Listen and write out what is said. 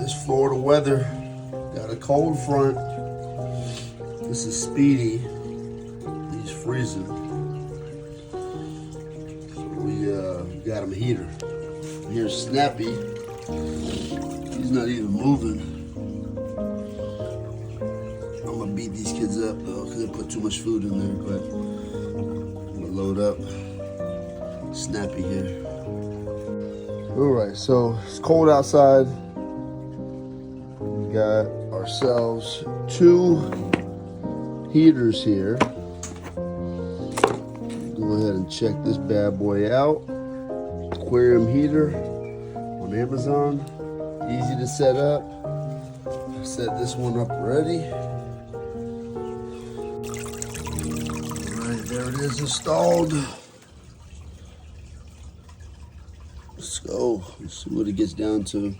This Florida weather got a cold front. This is Speedy. He's freezing. So we got him a heater. Here's Snappy. He's not even moving. I'm gonna beat these kids up though, because they put too much food in there, but I'm gonna load up Snappy here. All right, so it's cold outside. We got ourselves 2 heaters here. Go ahead and check this bad boy out. Aquarium heater on Amazon. Easy to set up. I set this one up already. All right, there it is installed. Let's go. Let's see what it gets down to.